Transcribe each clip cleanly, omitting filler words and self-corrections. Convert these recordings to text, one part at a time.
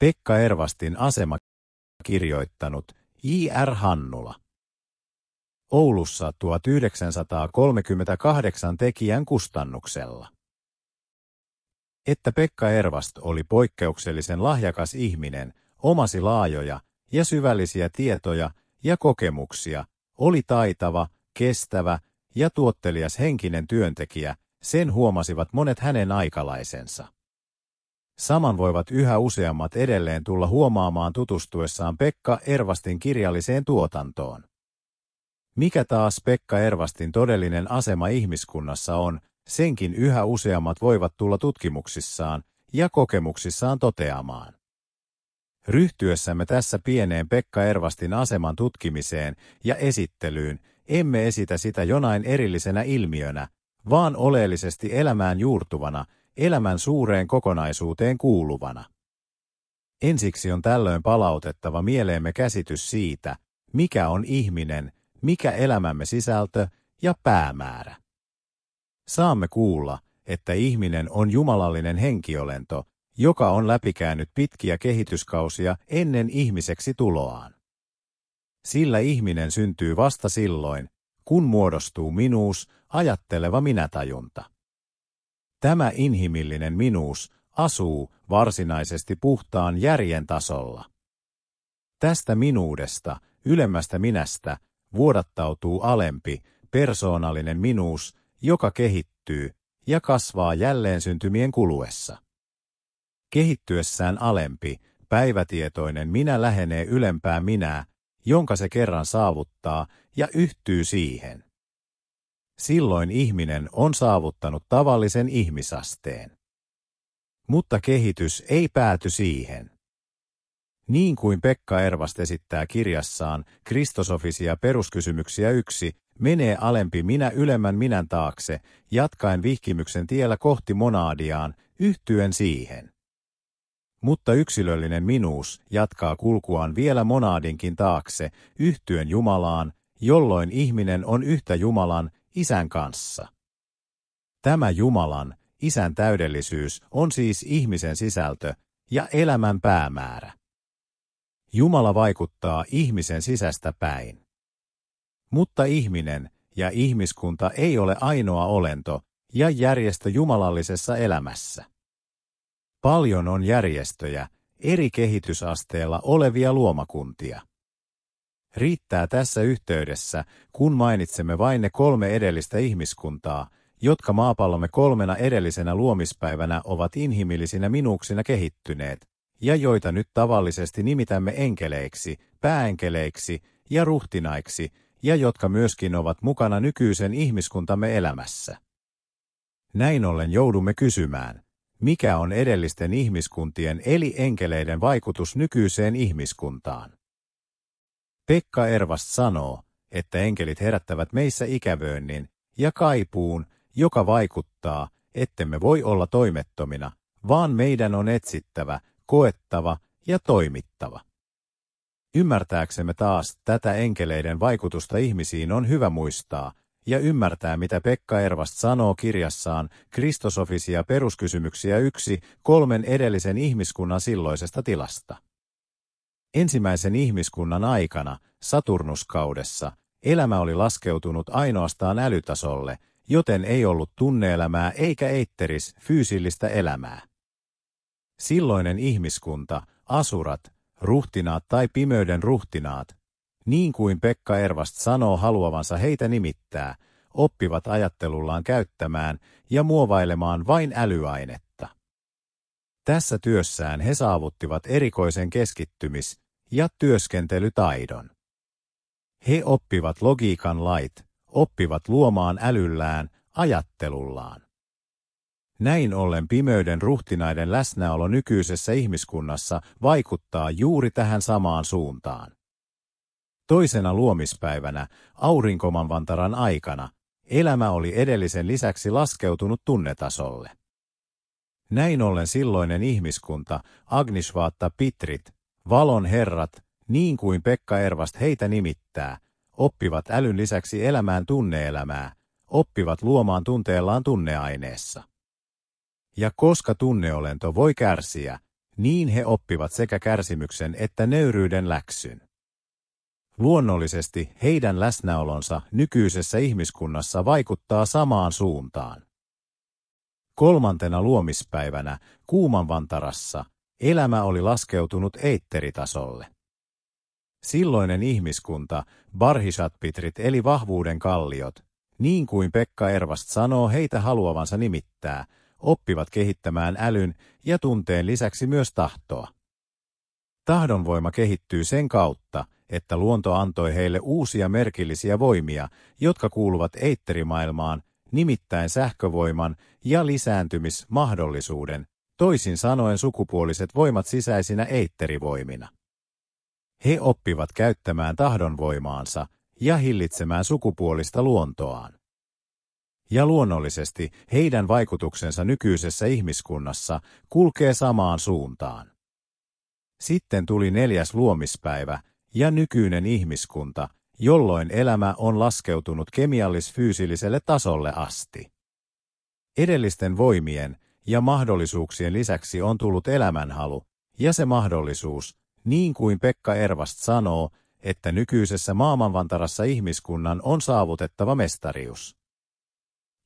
Pekka Ervastin asema kirjoittanut J.R. Hannula. Oulussa 1938 tekijän kustannuksella. Että Pekka Ervast oli poikkeuksellisen lahjakas ihminen, omasi laajoja ja syvällisiä tietoja ja kokemuksia, oli taitava, kestävä ja tuottelias henkinen työntekijä, sen huomasivat monet hänen aikalaisensa. Saman voivat yhä useammat edelleen tulla huomaamaan tutustuessaan Pekka Ervastin kirjalliseen tuotantoon. Mikä taas Pekka Ervastin todellinen asema ihmiskunnassa on, senkin yhä useammat voivat tulla tutkimuksissaan ja kokemuksissaan toteamaan. Ryhtyessämme tässä pieneen Pekka Ervastin aseman tutkimiseen ja esittelyyn, emme esitä sitä jonain erillisenä ilmiönä, vaan oleellisesti elämään juurtuvana, elämän suureen kokonaisuuteen kuuluvana. Ensiksi on tällöin palautettava mieleemme käsitys siitä, mikä on ihminen, mikä elämämme sisältö ja päämäärä. Saamme kuulla, että ihminen on jumalallinen henkiolento, joka on läpikäynyt pitkiä kehityskausia ennen ihmiseksi tuloaan. Sillä ihminen syntyy vasta silloin, kun muodostuu minuus, ajatteleva minätajunta. Tämä inhimillinen minuus asuu varsinaisesti puhtaan järjen tasolla. Tästä minuudesta, ylemmästä minästä, vuodattautuu alempi, persoonallinen minuus, joka kehittyy ja kasvaa jälleen syntymien kuluessa. Kehittyessään alempi, päivätietoinen minä lähenee ylempää minää, jonka se kerran saavuttaa ja yhtyy siihen. Silloin ihminen on saavuttanut tavallisen ihmisasteen. Mutta kehitys ei pääty siihen. Niin kuin Pekka Ervast esittää kirjassaan Kristosofisia peruskysymyksiä 1, menee alempi minä ylemmän minän taakse, jatkaen vihkimyksen tiellä kohti monadiaan, yhtyen siihen. Mutta yksilöllinen minuus jatkaa kulkuaan vielä monadinkin taakse, yhtyen Jumalaan, jolloin ihminen on yhtä Jumalan, Isän kanssa. Tämä Jumalan, Isän täydellisyys on siis ihmisen sisältö ja elämän päämäärä. Jumala vaikuttaa ihmisen sisästä päin. Mutta ihminen ja ihmiskunta ei ole ainoa olento ja järjestö jumalallisessa elämässä. Paljon on järjestöjä, eri kehitysasteella olevia luomakuntia. Riittää tässä yhteydessä, kun mainitsemme vain ne 3 edellistä ihmiskuntaa, jotka maapallomme 3 edellisenä luomispäivänä ovat inhimillisinä minuuksina kehittyneet, ja joita nyt tavallisesti nimitämme enkeleiksi, pääenkeleiksi ja ruhtinaiksi, ja jotka myöskin ovat mukana nykyisen ihmiskuntamme elämässä. Näin ollen joudumme kysymään, mikä on edellisten ihmiskuntien eli enkeleiden vaikutus nykyiseen ihmiskuntaan. Pekka Ervast sanoo, että enkelit herättävät meissä ikävöinnin ja kaipuun, joka vaikuttaa, ettemme voi olla toimettomina, vaan meidän on etsittävä, koettava ja toimittava. Ymmärtääksemme taas tätä enkeleiden vaikutusta ihmisiin on hyvä muistaa ja ymmärtää, mitä Pekka Ervast sanoo kirjassaan Kristosofisia peruskysymyksiä 1, 3 edellisen ihmiskunnan silloisesta tilasta. Ensimmäisen ihmiskunnan aikana, Saturnuskaudessa, elämä oli laskeutunut ainoastaan älytasolle, joten ei ollut tunneelämää eikä eitteris fyysillistä elämää. Silloinen ihmiskunta, asurat, ruhtinaat tai pimeyden ruhtinaat, niin kuin Pekka Ervast sanoo haluavansa heitä nimittää, oppivat ajattelullaan käyttämään ja muovailemaan vain älyainetta. Tässä työssään he saavuttivat erikoisen keskittymis- ja työskentelytaidon. He oppivat logiikan lait, oppivat luomaan älyllään, ajattelullaan. Näin ollen pimeyden ruhtinaiden läsnäolo nykyisessä ihmiskunnassa vaikuttaa juuri tähän samaan suuntaan. Toisena luomispäivänä, aurinkomanvantaran aikana, elämä oli edellisen lisäksi laskeutunut tunnetasolle. Näin ollen silloinen ihmiskunta, Agnisvaatta Pitrit, valon herrat, niin kuin Pekka Ervast heitä nimittää, oppivat älyn lisäksi elämään tunneelämää, oppivat luomaan tunteellaan tunneaineessa. Ja koska tunneolento voi kärsiä, niin he oppivat sekä kärsimyksen että nöyryyden läksyn. Luonnollisesti heidän läsnäolonsa nykyisessä ihmiskunnassa vaikuttaa samaan suuntaan. 3. luomispäivänä Kuumanvantarassa elämä oli laskeutunut eitteritasolle. Silloinen ihmiskunta, Barhishatpitrit eli vahvuuden kalliot, niin kuin Pekka Ervast sanoo heitä haluavansa nimittää, oppivat kehittämään älyn ja tunteen lisäksi myös tahtoa. Tahdonvoima kehittyy sen kautta, että luonto antoi heille uusia merkillisiä voimia, jotka kuuluvat eitterimaailmaan, nimittäin sähkövoiman ja lisääntymismahdollisuuden, toisin sanoen sukupuoliset voimat sisäisinä eitterivoimina. He oppivat käyttämään tahdonvoimaansa ja hillitsemään sukupuolista luontoaan. Ja luonnollisesti heidän vaikutuksensa nykyisessä ihmiskunnassa kulkee samaan suuntaan. Sitten tuli 4. luomispäivä ja nykyinen ihmiskunta, jolloin elämä on laskeutunut kemiallis-fyysilliselle tasolle asti. Edellisten voimien ja mahdollisuuksien lisäksi on tullut elämänhalu ja se mahdollisuus, niin kuin Pekka Ervast sanoo, että nykyisessä Maamanvantarassa ihmiskunnan on saavutettava mestarius.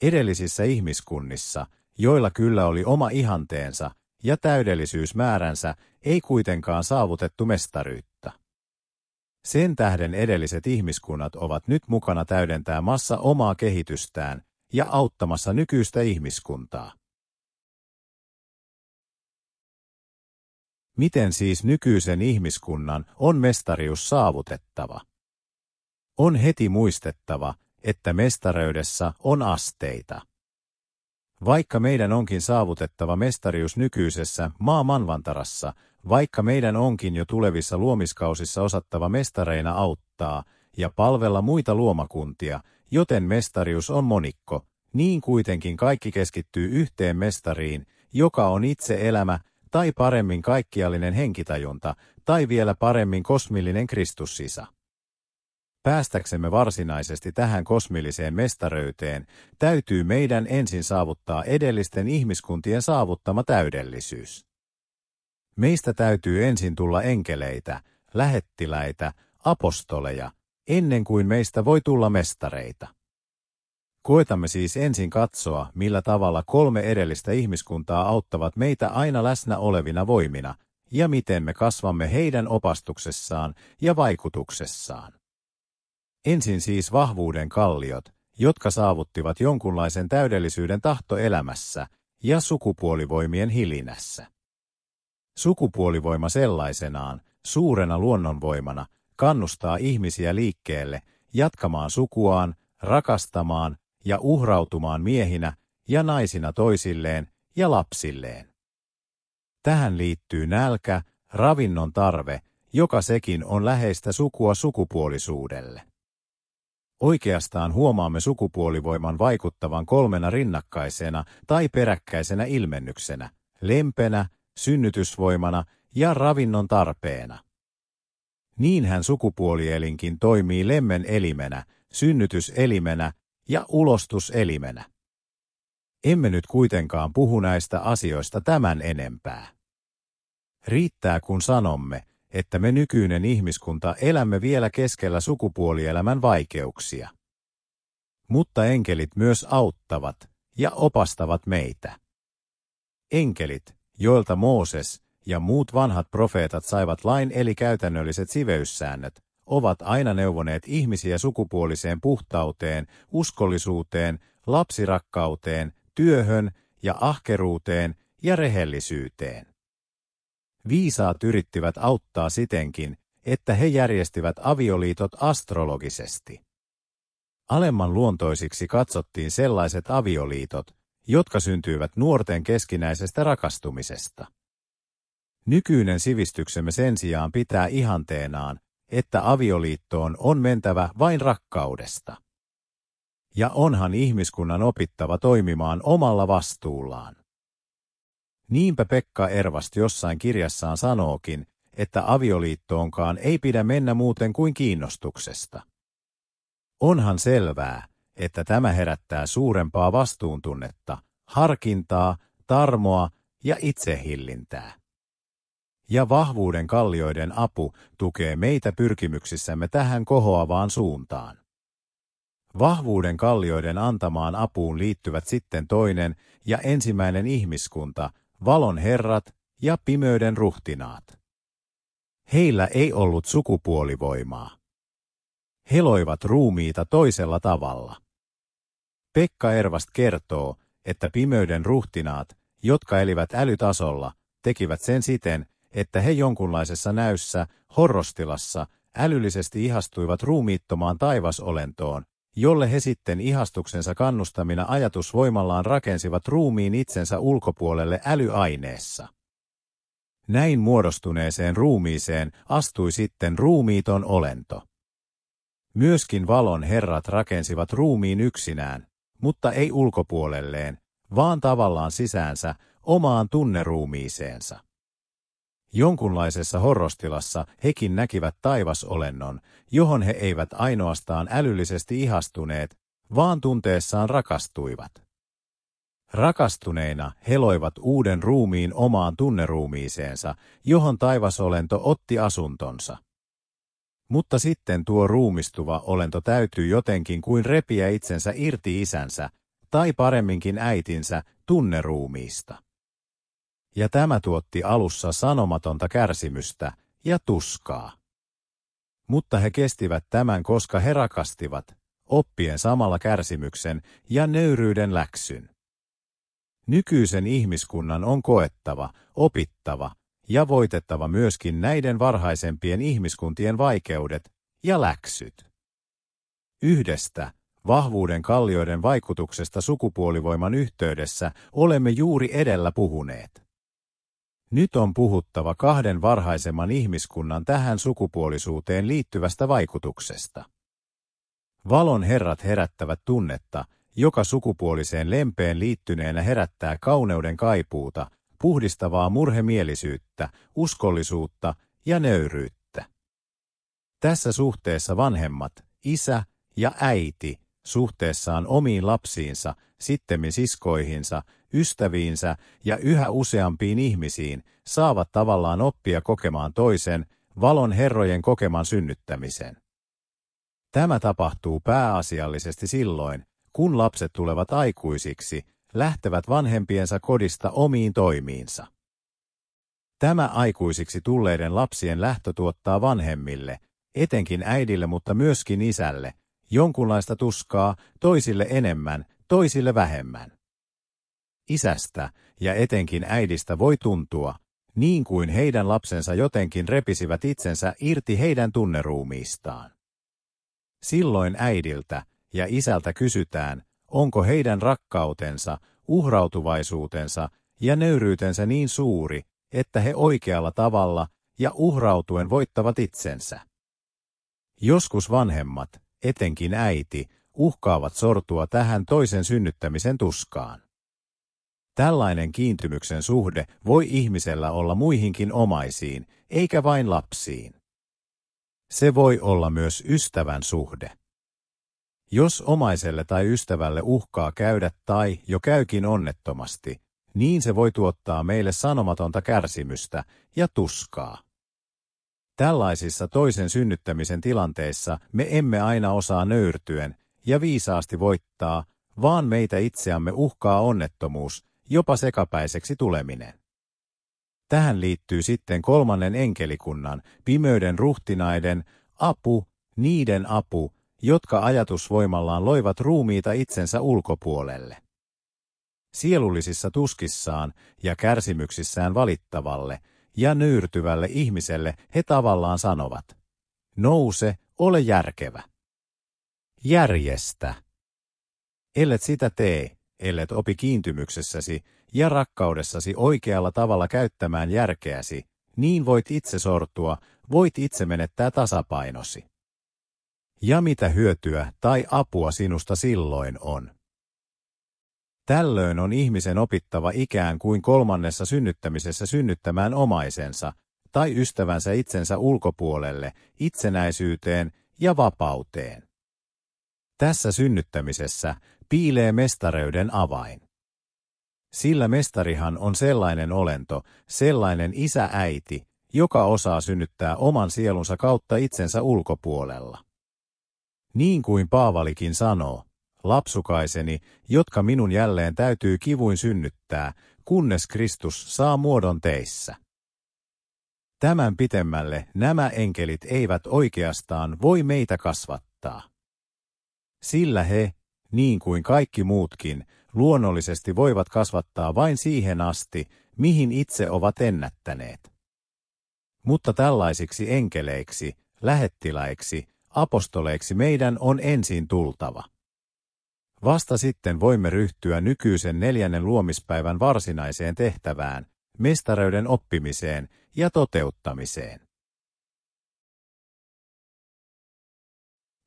Edellisissä ihmiskunnissa, joilla kyllä oli oma ihanteensa ja täydellisyysmääränsä, ei kuitenkaan saavutettu mestaryyttä. Sen tähden edelliset ihmiskunnat ovat nyt mukana täydentämässä omaa kehitystään ja auttamassa nykyistä ihmiskuntaa. Miten siis nykyisen ihmiskunnan on mestarius saavutettava? On heti muistettava, että mestareudessa on asteita. Vaikka meidän onkin saavutettava mestarius nykyisessä Maamanvantarassa, vaikka meidän onkin jo tulevissa luomiskausissa osattava mestareina auttaa ja palvella muita luomakuntia, joten mestarius on monikko, niin kuitenkin kaikki keskittyy yhteen mestariin, joka on itse elämä, tai paremmin kaikkiallinen henkitajunta, tai vielä paremmin kosmillinen Kristussisa. Päästäksemme varsinaisesti tähän kosmilliseen mestaröyteen, täytyy meidän ensin saavuttaa edellisten ihmiskuntien saavuttama täydellisyys. Meistä täytyy ensin tulla enkeleitä, lähettiläitä, apostoleja, ennen kuin meistä voi tulla mestareita. Koetamme siis ensin katsoa, millä tavalla 3 edellistä ihmiskuntaa auttavat meitä aina läsnä olevina voimina, ja miten me kasvamme heidän opastuksessaan ja vaikutuksessaan. Ensin siis vahvuuden kalliot, jotka saavuttivat jonkunlaisen täydellisyyden tahtoelämässä ja sukupuolivoimien hilinässä. Sukupuolivoima sellaisenaan, suurena luonnonvoimana, kannustaa ihmisiä liikkeelle, jatkamaan sukuaan, rakastamaan ja uhrautumaan miehinä ja naisina toisilleen ja lapsilleen. Tähän liittyy nälkä, ravinnon tarve, joka sekin on läheistä sukua sukupuolisuudelle. Oikeastaan huomaamme sukupuolivoiman vaikuttavan 3 rinnakkaisena tai peräkkäisenä ilmennyksenä, lempenä, synnytysvoimana ja ravinnon tarpeena. Niinhän sukupuolielinkin toimii lemmen elimenä, synnytyselimenä ja ulostuselimenä. Emme nyt kuitenkaan puhu näistä asioista tämän enempää. Riittää kun sanomme, että me nykyinen ihmiskunta elämme vielä keskellä sukupuolielämän vaikeuksia. Mutta enkelit myös auttavat ja opastavat meitä. Enkelit, joilta Mooses ja muut vanhat profeetat saivat lain eli käytännölliset siveyssäännöt, ovat aina neuvoneet ihmisiä sukupuoliseen puhtauteen, uskollisuuteen, lapsirakkauteen, työhön ja ahkeruuteen ja rehellisyyteen. Viisaat yrittivät auttaa sitenkin, että he järjestivät avioliitot astrologisesti. Alemman luontoisiksi katsottiin sellaiset avioliitot, jotka syntyivät nuorten keskinäisestä rakastumisesta. Nykyinen sivistyksemme sen sijaan pitää ihanteenaan, että avioliittoon on mentävä vain rakkaudesta. Ja onhan ihmiskunnan opittava toimimaan omalla vastuullaan. Niinpä Pekka Ervast jossain kirjassaan sanookin, että avioliittoonkaan ei pidä mennä muuten kuin kiinnostuksesta. Onhan selvää, että tämä herättää suurempaa vastuuntunnetta, harkintaa, tarmoa ja itsehillintää. ja vahvuuden kallioiden apu tukee meitä pyrkimyksissämme tähän kohoavaan suuntaan. Vahvuuden kallioiden antamaan apuun liittyvät sitten toinen ja ensimmäinen ihmiskunta, valon herrat ja pimeyden ruhtinaat. Heillä ei ollut sukupuolivoimaa. He loivat ruumiita toisella tavalla. Pekka Ervast kertoo, että pimeyden ruhtinaat, jotka elivät älytasolla, tekivät sen siten, että he jonkunlaisessa näyssä, horrostilassa, älyllisesti ihastuivat ruumiittomaan taivasolentoon, jolle he sitten ihastuksensa kannustamina ajatusvoimallaan rakensivat ruumiin itsensä ulkopuolelle älyaineessa. Näin muodostuneeseen ruumiiseen astui sitten ruumiiton olento. Myöskin valon herrat rakensivat ruumiin yksinään, mutta ei ulkopuolelleen, vaan tavallaan sisäänsä, omaan tunneruumiiseensa. Jonkunlaisessa horrostilassa hekin näkivät taivasolennon, johon he eivät ainoastaan älyllisesti ihastuneet, vaan tunteessaan rakastuivat. Rakastuneina he loivat uuden ruumiin omaan tunneruumiiseensa, johon taivasolento otti asuntonsa. Mutta sitten tuo ruumistuva olento täytyy jotenkin kuin repiä itsensä irti isänsä, tai paremminkin äitinsä, tunneruumiista. Ja tämä tuotti alussa sanomatonta kärsimystä ja tuskaa. Mutta he kestivät tämän, koska he rakastivat, oppien samalla kärsimyksen ja nöyryyden läksyn. Nykyisen ihmiskunnan on koettava, opittava ja voitettava myöskin näiden varhaisempien ihmiskuntien vaikeudet ja läksyt. Yhdestä, vahvuuden kallioiden vaikutuksesta sukupuolivoiman yhteydessä olemme juuri edellä puhuneet. Nyt on puhuttava kahden varhaisemman ihmiskunnan tähän sukupuolisuuteen liittyvästä vaikutuksesta. Valon herrat herättävät tunnetta, joka sukupuoliseen lempeen liittyneenä herättää kauneuden kaipuuta, puhdistavaa murhemielisyyttä, uskollisuutta ja nöyryyttä. Tässä suhteessa vanhemmat, isä ja äiti, suhteessaan omiin lapsiinsa, sittemmin siskoihinsa, ystäviinsä ja yhä useampiin ihmisiin, saavat tavallaan oppia kokemaan toisen, valon herrojen kokeman synnyttämisen. Tämä tapahtuu pääasiallisesti silloin, kun lapset tulevat aikuisiksi, lähtevät vanhempiensa kodista omiin toimiinsa. Tämä aikuisiksi tulleiden lapsien lähtö tuottaa vanhemmille, etenkin äidille mutta myöskin isälle, jonkunlaista tuskaa, toisille enemmän, toisille vähemmän. Isästä ja etenkin äidistä voi tuntua, niin kuin heidän lapsensa jotenkin repisivät itsensä irti heidän tunneruumiistaan. Silloin äidiltä ja isältä kysytään, onko heidän rakkautensa, uhrautuvaisuutensa ja nöyryytensä niin suuri, että he oikealla tavalla ja uhrautuen voittavat itsensä. Joskus vanhemmat, etenkin äiti, uhkaavat sortua tähän toisen synnyttämisen tuskaan. Tällainen kiintymyksen suhde voi ihmisellä olla muihinkin omaisiin, eikä vain lapsiin. Se voi olla myös ystävän suhde. Jos omaiselle tai ystävälle uhkaa käydä tai jo käykin onnettomasti, niin se voi tuottaa meille sanomatonta kärsimystä ja tuskaa. Tällaisissa toisen synnyttämisen tilanteissa me emme aina osaa nöyrtyen ja viisaasti voittaa, vaan meitä itseämme uhkaa onnettomuus, jopa sekapäiseksi tuleminen. Tähän liittyy sitten kolmannen enkelikunnan, pimeyden ruhtinaiden, apu, niiden apu, jotka ajatusvoimallaan loivat ruumiita itsensä ulkopuolelle. Sielullisissa tuskissaan ja kärsimyksissään valittavalle ja nöyrtyvälle ihmiselle he tavallaan sanovat, nouse, ole järkevä. Järjestä. Ellet sitä tee, ellet opi kiintymyksessäsi ja rakkaudessasi oikealla tavalla käyttämään järkeäsi, niin voit itse sortua, voit itse menettää tasapainosi. Ja mitä hyötyä tai apua sinusta silloin on? Tällöin on ihmisen opittava ikään kuin kolmannessa synnyttämisessä synnyttämään omaisensa tai ystävänsä itsensä ulkopuolelle, itsenäisyyteen ja vapauteen. Tässä synnyttämisessä piilee mestareuden avain. Sillä mestarihan on sellainen olento, sellainen isä-äiti, joka osaa synnyttää oman sielunsa kautta itsensä ulkopuolella. Niin kuin Paavalikin sanoo, lapsukaiseni, jotka minun jälleen täytyy kivuin synnyttää, kunnes Kristus saa muodon teissä. Tämän pitemmälle nämä enkelit eivät oikeastaan voi meitä kasvattaa. Sillä he, niin kuin kaikki muutkin, luonnollisesti voivat kasvattaa vain siihen asti, mihin itse ovat ennättäneet. Mutta tällaisiksi enkeleiksi, lähettiläiksi, apostoleiksi meidän on ensin tultava. Vasta sitten voimme ryhtyä nykyisen 4. luomispäivän varsinaiseen tehtävään, mestareuden oppimiseen ja toteuttamiseen.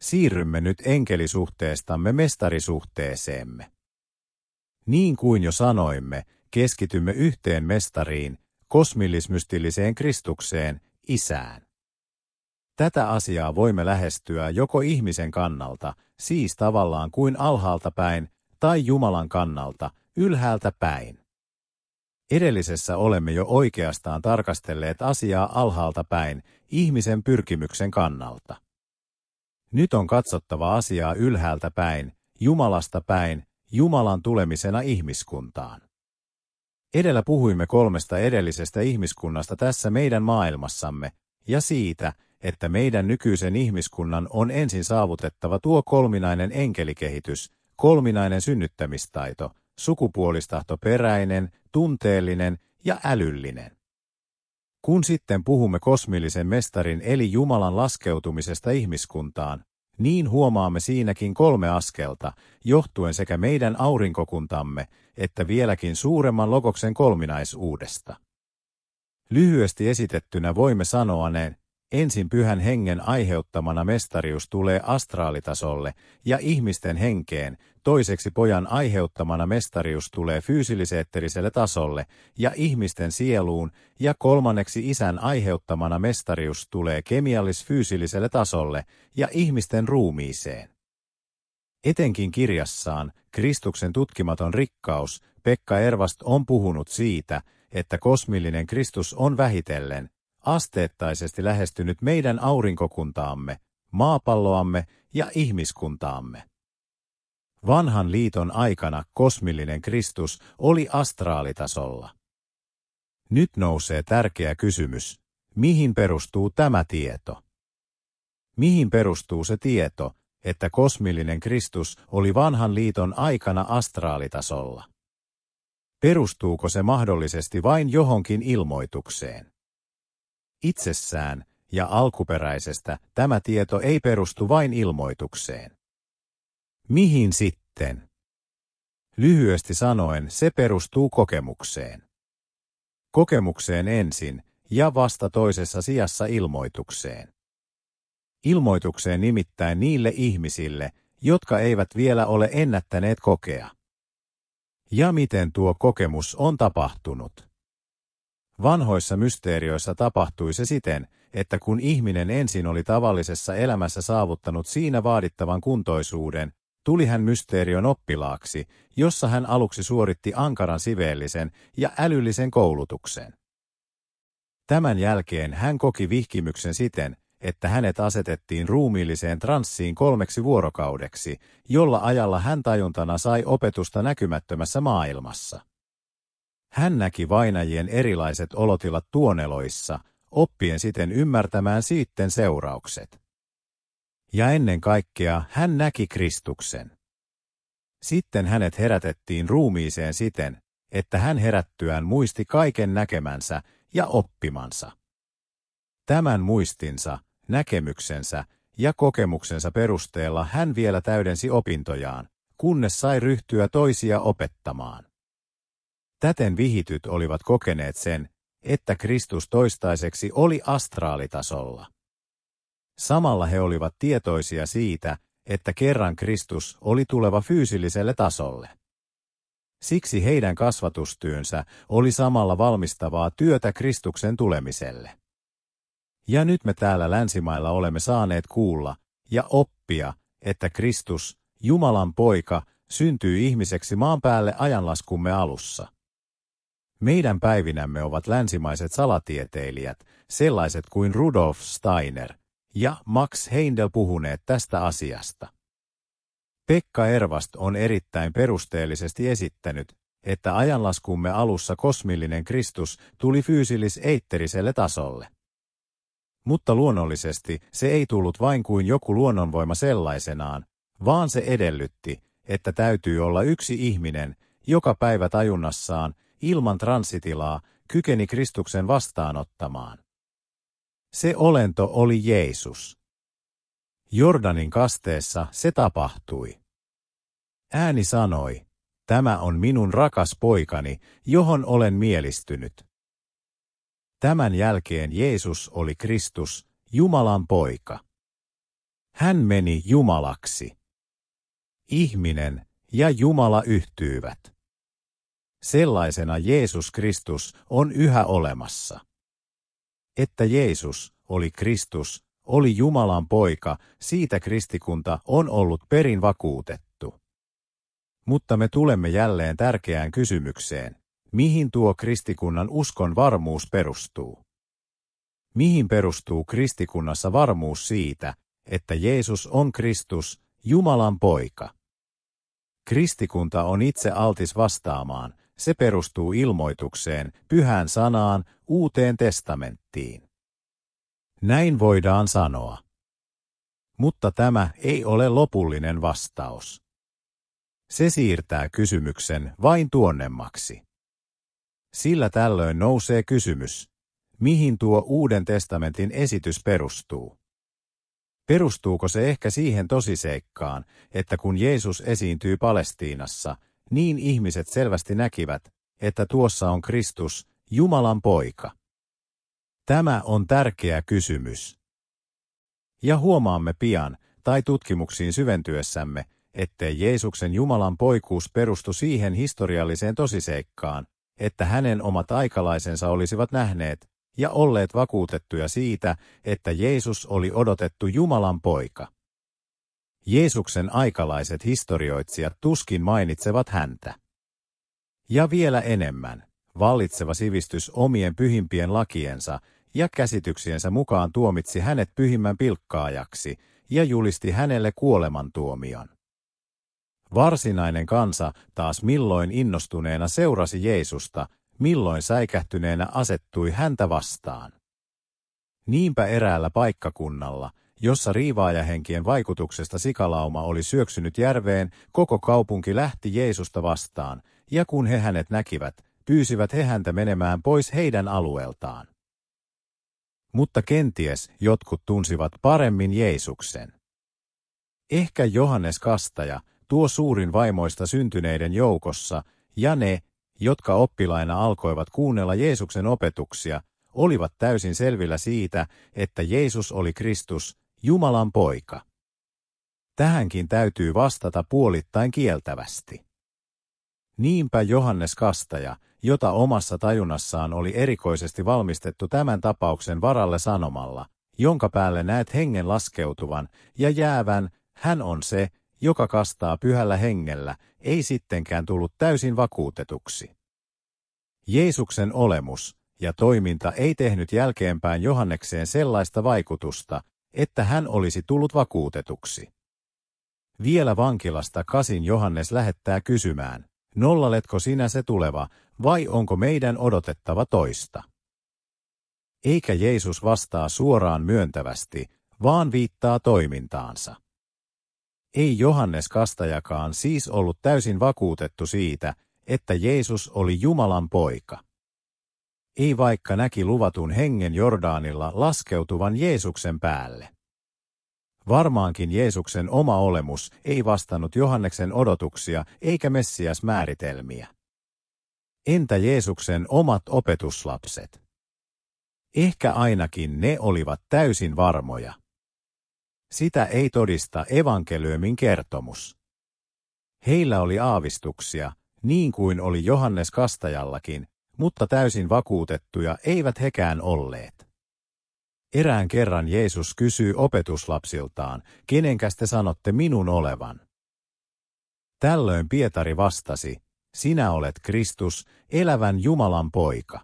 Siirrymme nyt enkelisuhteestamme mestarisuhteeseemme. Niin kuin jo sanoimme, keskitymme yhteen mestariin, kosmillismystilliseen Kristukseen, Isään. Tätä asiaa voimme lähestyä joko ihmisen kannalta, siis tavallaan kuin alhaalta päin, tai Jumalan kannalta, ylhäältä päin. Edellisessä olemme jo oikeastaan tarkastelleet asiaa alhaalta päin, ihmisen pyrkimyksen kannalta. Nyt on katsottava asiaa ylhäältä päin, Jumalasta päin, Jumalan tulemisena ihmiskuntaan. Edellä puhuimme 3 edellisestä ihmiskunnasta tässä meidän maailmassamme, ja siitä, että meidän nykyisen ihmiskunnan on ensin saavutettava tuo kolminainen enkelikehitys, kolminainen synnyttämistaito, sukupuolistahtoperäinen, tunteellinen ja älyllinen. Kun sitten puhumme kosmillisen mestarin eli Jumalan laskeutumisesta ihmiskuntaan, niin huomaamme siinäkin 3 askelta, johtuen sekä meidän aurinkokuntamme että vieläkin suuremman logoksen kolminaisuudesta. Lyhyesti esitettynä voimme sanoa ne, ensin Pyhän Hengen aiheuttamana mestarius tulee astraalitasolle ja ihmisten henkeen, toiseksi Pojan aiheuttamana mestarius tulee fyysilliseetteriselle tasolle ja ihmisten sieluun, ja kolmanneksi Isän aiheuttamana mestarius tulee kemiallis-fyysilliselle tasolle ja ihmisten ruumiiseen. Etenkin kirjassaan Kristuksen tutkimaton rikkaus Pekka Ervast on puhunut siitä, että kosmillinen Kristus on vähitellen, asteettaisesti lähestynyt meidän aurinkokuntaamme, maapalloamme ja ihmiskuntaamme. Vanhan liiton aikana kosmillinen Kristus oli astraalitasolla. Nyt nousee tärkeä kysymys, mihin perustuu tämä tieto? Mihin perustuu se tieto, että kosmillinen Kristus oli vanhan liiton aikana astraalitasolla? Perustuuko se mahdollisesti vain johonkin ilmoitukseen? Itsessään ja alkuperäisestä tämä tieto ei perustu vain ilmoitukseen. Mihin sitten? Lyhyesti sanoen se perustuu kokemukseen. Kokemukseen ensin ja vasta toisessa sijassa ilmoitukseen. Ilmoitukseen nimittäin niille ihmisille, jotka eivät vielä ole ennättäneet kokea. Ja miten tuo kokemus on tapahtunut? Vanhoissa mysteerioissa tapahtui se siten, että kun ihminen ensin oli tavallisessa elämässä saavuttanut siinä vaadittavan kuntoisuuden, tuli hän mysteerion oppilaaksi, jossa hän aluksi suoritti ankaran siveellisen ja älyllisen koulutuksen. Tämän jälkeen hän koki vihkimyksen siten, että hänet asetettiin ruumiilliseen transsiin 3 vuorokaudeksi, jolla ajalla hän tajuntana sai opetusta näkymättömässä maailmassa. Hän näki vainajien erilaiset olotilat tuoneloissa, oppien siten ymmärtämään sitten seuraukset. Ja ennen kaikkea hän näki Kristuksen. Sitten hänet herätettiin ruumiiseen siten, että hän herättyään muisti kaiken näkemänsä ja oppimansa. Tämän muistinsa, näkemyksensä ja kokemuksensa perusteella hän vielä täydensi opintojaan, kunnes sai ryhtyä toisia opettamaan. Täten vihityt olivat kokeneet sen, että Kristus toistaiseksi oli astraalitasolla. Samalla he olivat tietoisia siitä, että kerran Kristus oli tuleva fyysilliselle tasolle. Siksi heidän kasvatustyönsä oli samalla valmistavaa työtä Kristuksen tulemiselle. Ja nyt me täällä länsimailla olemme saaneet kuulla ja oppia, että Kristus, Jumalan poika, syntyi ihmiseksi maan päälle ajanlaskumme alussa. Meidän päivinämme ovat länsimaiset salatieteilijät, sellaiset kuin Rudolf Steiner ja Max Heindel puhuneet tästä asiasta. Pekka Ervast on erittäin perusteellisesti esittänyt, että ajanlaskumme alussa kosmillinen Kristus tuli fyysilis-eitteriselle tasolle. Mutta luonnollisesti se ei tullut vain kuin joku luonnonvoima sellaisenaan, vaan se edellytti, että täytyy olla yksi ihminen, joka päivä tajunnassaan, ilman transitilaa, kykeni Kristuksen vastaanottamaan. Se olento oli Jeesus. Jordanin kasteessa se tapahtui. Ääni sanoi, tämä on minun rakas poikani, johon olen mielistynyt. Tämän jälkeen Jeesus oli Kristus, Jumalan poika. Hän meni Jumalaksi. Ihminen ja Jumala yhtyivät. Sellaisena Jeesus Kristus on yhä olemassa. Että Jeesus oli Kristus, oli Jumalan poika, siitä kristikunta on ollut perin vakuutettu. Mutta me tulemme jälleen tärkeään kysymykseen, mihin tuo kristikunnan uskon varmuus perustuu? Mihin perustuu kristikunnassa varmuus siitä, että Jeesus on Kristus, Jumalan poika? Kristikunta on itse altis vastaamaan, se perustuu ilmoitukseen, pyhään sanaan, Uuteen testamenttiin. Näin voidaan sanoa. Mutta tämä ei ole lopullinen vastaus. Se siirtää kysymyksen vain tuonnemmaksi. Sillä tällöin nousee kysymys, mihin tuo Uuden testamentin esitys perustuu? Perustuuko se ehkä siihen tosiseikkaan, että kun Jeesus esiintyy Palestiinassa, niin ihmiset selvästi näkivät, että tuossa on Kristus, Jumalan poika? Tämä on tärkeä kysymys. Ja huomaamme pian, tai tutkimuksiin syventyessämme, ettei Jeesuksen Jumalan poikuus perustu siihen historialliseen tosiseikkaan, että hänen omat aikalaisensa olisivat nähneet ja olleet vakuutettuja siitä, että Jeesus oli odotettu Jumalan poika. Jeesuksen aikalaiset historioitsijat tuskin mainitsevat häntä. Ja vielä enemmän, vallitseva sivistys omien pyhimpien lakiensa ja käsityksiensä mukaan tuomitsi hänet pyhimmän pilkkaajaksi ja julisti hänelle kuolemantuomion. Varsinainen kansa taas milloin innostuneena seurasi Jeesusta, milloin säikähtyneenä asettui häntä vastaan. Niinpä eräällä paikkakunnalla, jossa riivaajahenkien vaikutuksesta sikalauma oli syöksynyt järveen, koko kaupunki lähti Jeesusta vastaan, ja kun he hänet näkivät, pyysivät he häntä menemään pois heidän alueeltaan. Mutta kenties jotkut tunsivat paremmin Jeesuksen. Ehkä Johannes Kastaja, tuo suurin vaimoista syntyneiden joukossa, ja ne, jotka oppilaina alkoivat kuunnella Jeesuksen opetuksia, olivat täysin selvillä siitä, että Jeesus oli Kristus, Jumalan poika. Tähänkin täytyy vastata puolittain kieltävästi. Niinpä Johannes Kastaja, jota omassa tajunnassaan oli erikoisesti valmistettu tämän tapauksen varalle sanomalla, jonka päälle näet hengen laskeutuvan ja jäävän, hän on se, joka kastaa pyhällä hengellä, ei sittenkään tullut täysin vakuutetuksi. Jeesuksen olemus ja toiminta ei tehnyt jälkeenpäin Johannekseen sellaista vaikutusta, että hän olisi tullut vakuutetuksi. Vielä vankilasta käsin Johannes lähettää kysymään, nolletko sinä se tuleva, vai onko meidän odotettava toista? Eikä Jeesus vastaa suoraan myöntävästi, vaan viittaa toimintaansa. Ei Johannes Kastajakaan siis ollut täysin vakuutettu siitä, että Jeesus oli Jumalan poika. Ei vaikka näki luvatun hengen Jordaanilla laskeutuvan Jeesuksen päälle. Varmaankin Jeesuksen oma olemus ei vastannut Johanneksen odotuksia eikä Messias määritelmiä. Entä Jeesuksen omat opetuslapset? Ehkä ainakin ne olivat täysin varmoja. Sitä ei todista evankeliumin kertomus. Heillä oli aavistuksia, niin kuin oli Johannes Kastajallakin, mutta täysin vakuutettuja eivät hekään olleet. Erään kerran Jeesus kysyy opetuslapsiltaan, kenenkäs te sanotte minun olevan? Tällöin Pietari vastasi, sinä olet Kristus, elävän Jumalan poika.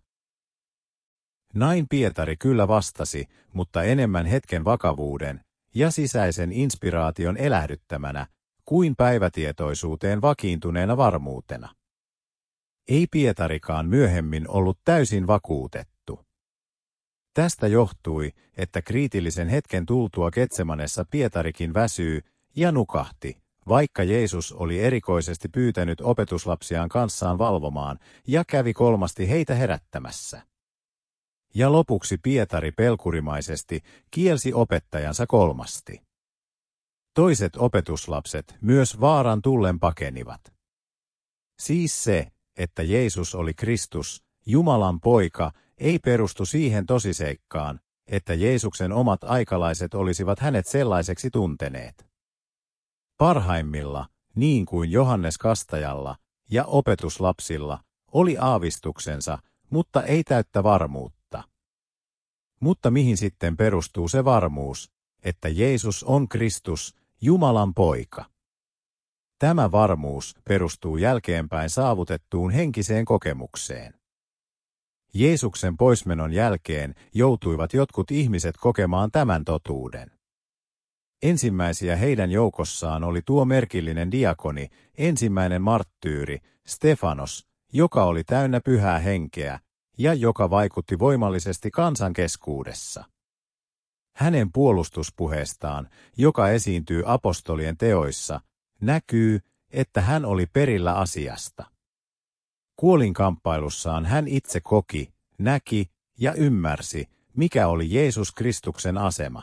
Näin Pietari kyllä vastasi, mutta enemmän hetken vakavuuden ja sisäisen inspiraation elähdyttämänä kuin päivätietoisuuteen vakiintuneena varmuutena. Ei Pietarikaan myöhemmin ollut täysin vakuutettu. Tästä johtui, että kriitillisen hetken tultua Getsemanessa Pietarikin väsyy ja nukahti, vaikka Jeesus oli erikoisesti pyytänyt opetuslapsiaan kanssaan valvomaan ja kävi kolmasti heitä herättämässä. Ja lopuksi Pietari pelkurimaisesti kielsi opettajansa kolmasti. Toiset opetuslapset myös vaaran tullen pakenivat. Siis se, että Jeesus oli Kristus, Jumalan poika, ei perustu siihen tosiseikkaan, että Jeesuksen omat aikalaiset olisivat hänet sellaiseksi tunteneet. Parhaimmilla, niin kuin Johannes Kastajalla ja opetuslapsilla, oli aavistuksensa, mutta ei täyttä varmuutta. Mutta mihin sitten perustuu se varmuus, että Jeesus on Kristus, Jumalan poika? Tämä varmuus perustuu jälkeenpäin saavutettuun henkiseen kokemukseen. Jeesuksen poismenon jälkeen joutuivat jotkut ihmiset kokemaan tämän totuuden. Ensimmäisiä heidän joukossaan oli tuo merkillinen diakoni, ensimmäinen marttyyri, Stefanos, joka oli täynnä pyhää henkeä ja joka vaikutti voimallisesti kansan keskuudessa. Hänen puolustuspuheestaan, joka esiintyy apostolien teoissa, näkyy, että hän oli perillä asiasta. Kuolinkamppailussaan hän itse koki, näki ja ymmärsi, mikä oli Jeesus Kristuksen asema.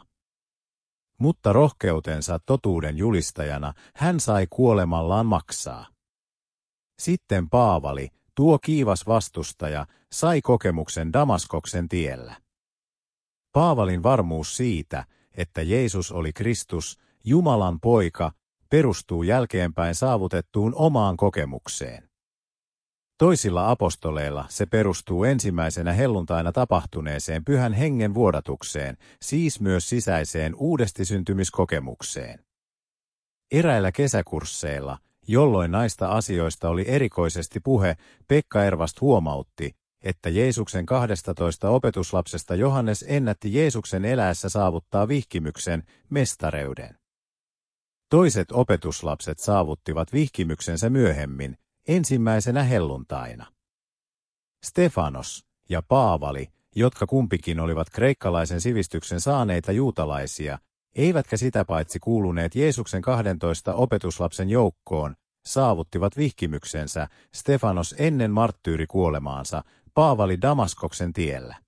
Mutta rohkeutensa totuuden julistajana hän sai kuolemallaan maksaa. Sitten Paavali, tuo kiivas vastustaja, sai kokemuksen Damaskoksen tiellä. Paavalin varmuus siitä, että Jeesus oli Kristus, Jumalan poika, perustuu jälkeenpäin saavutettuun omaan kokemukseen. Toisilla apostoleilla se perustuu ensimmäisenä helluntaina tapahtuneeseen pyhän hengen vuodatukseen, siis myös sisäiseen uudestisyntymiskokemukseen. Eräillä kesäkursseilla, jolloin näistä asioista oli erikoisesti puhe, Pekka Ervast huomautti, että Jeesuksen 12 opetuslapsesta Johannes ennätti Jeesuksen eläessä saavuttaa vihkimyksen, mestareuden. Toiset opetuslapset saavuttivat vihkimyksensä myöhemmin, ensimmäisenä helluntaina. Stefanos ja Paavali, jotka kumpikin olivat kreikkalaisen sivistyksen saaneita juutalaisia, eivätkä sitä paitsi kuuluneet Jeesuksen 12 opetuslapsen joukkoon, saavuttivat vihkimyksensä, Stefanos ennen marttyyrikuolemaansa, Paavali Damaskoksen tiellä.